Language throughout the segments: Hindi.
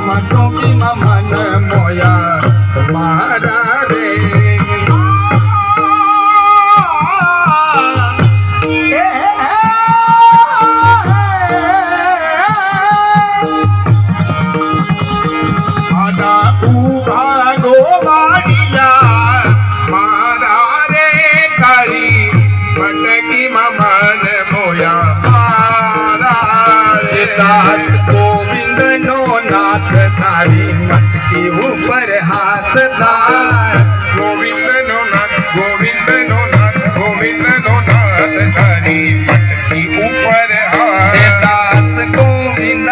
मतों की ममन मोया मारा रे आधा पूरा गोवाड़िया मारा रे कारी मटकी ममन मोया दास गोविंद नो नाथ थारी मटकी ऊपर हाथ दास गोविंद नो नाथ थारी मटकी ऊपर हाथ दास गोविंद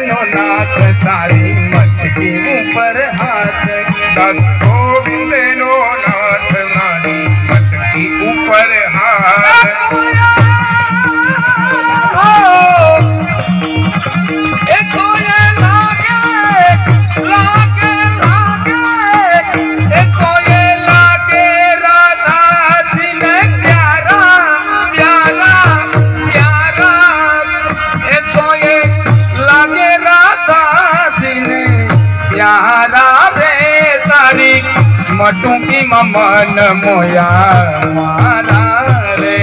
नो नाथ थारी मटकी ऊपर हाथ दास गोविंद नो नाथ थारी मटकी ऊपर हाथ मटू की ममन मोया मारा रे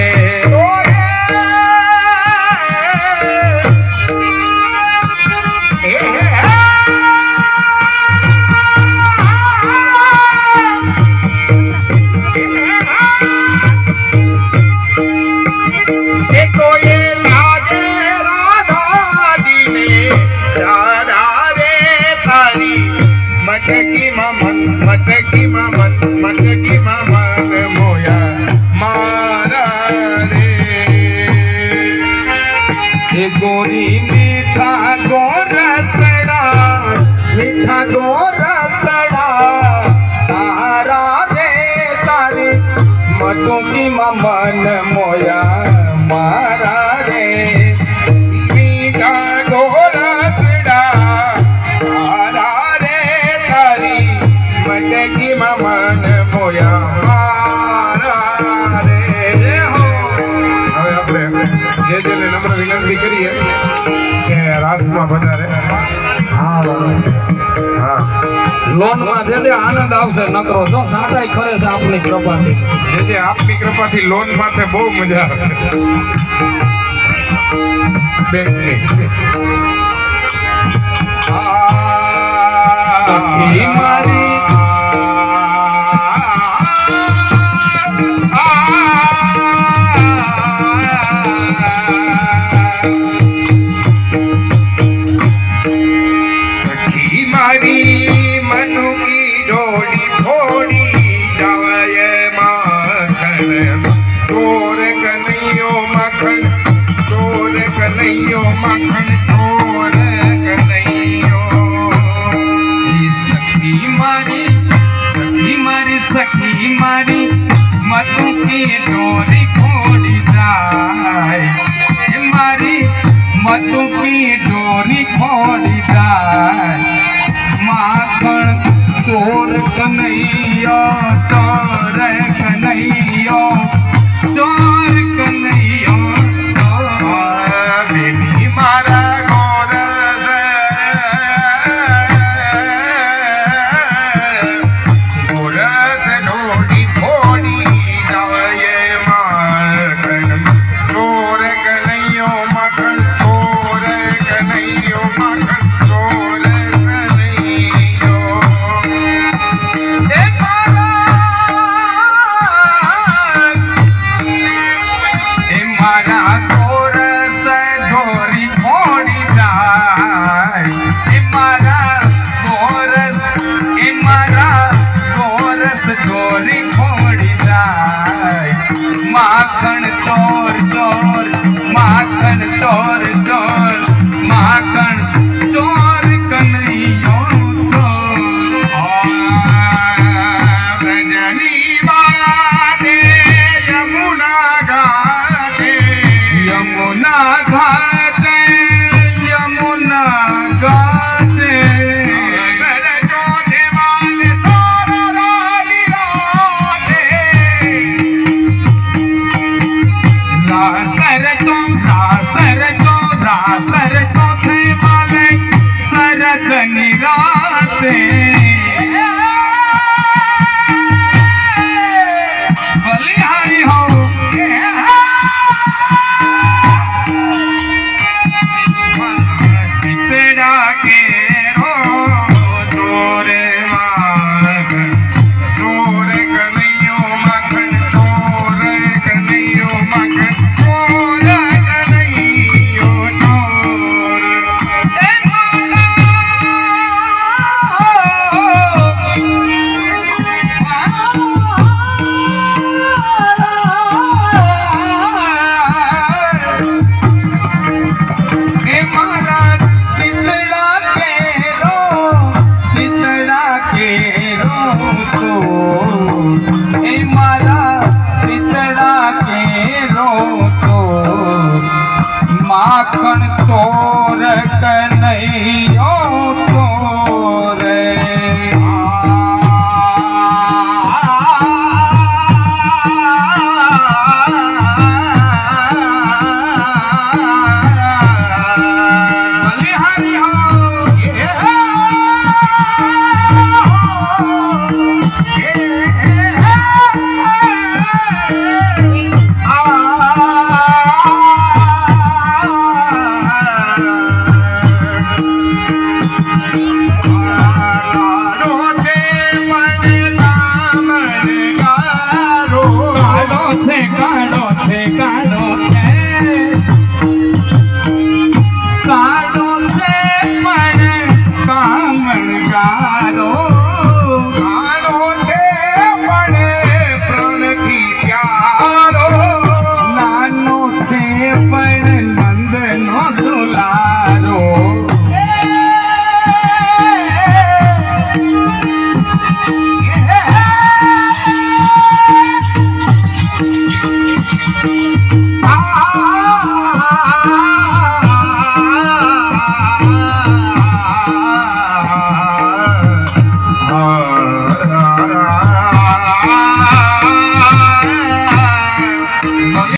मटकी ममन मोया मारा रे ये गोरी मीठा गोरसड़ा तारा रे तारी मटू की ममन मोया मारा रे मीठा गोरसड़ा मटकी ममन मोया मारा रे हो હવે આપણે જે નમ્ર વિનંતી કરીએ કે રાસમાં વધારે હા લોનમાં જે આનંદ આવશે નકરો જો સાટાઈ ખરે છે આપની કૃપાથી જે આપની કૃપાથી લોન માથે બહુ મજા આવે બેંકની સખી મારી मनु की डोली थोड़ी जावे माखन चोर कन्हैयो माखन चोर कन्हैयो माखन चोर कन्हैयो सखी मारी मनु की डोली थोड़ी जाए मारी मनु की डोली थोड़ी जाए माखन चोर कन्हैया चोर कन्हैया चोर कन्हैया बेबी मारा गोरस डोली थोड़ी जावे माखन चोर कन्हैयो माखन चोर कन्हैयो माखन चोर माखन चोर चोर माखन चोर चोर माखन चोर कन्हैया रजनी बाटे यमुना घाटे यमुना घाटे यमुना घाटे जो देवाल सारा મને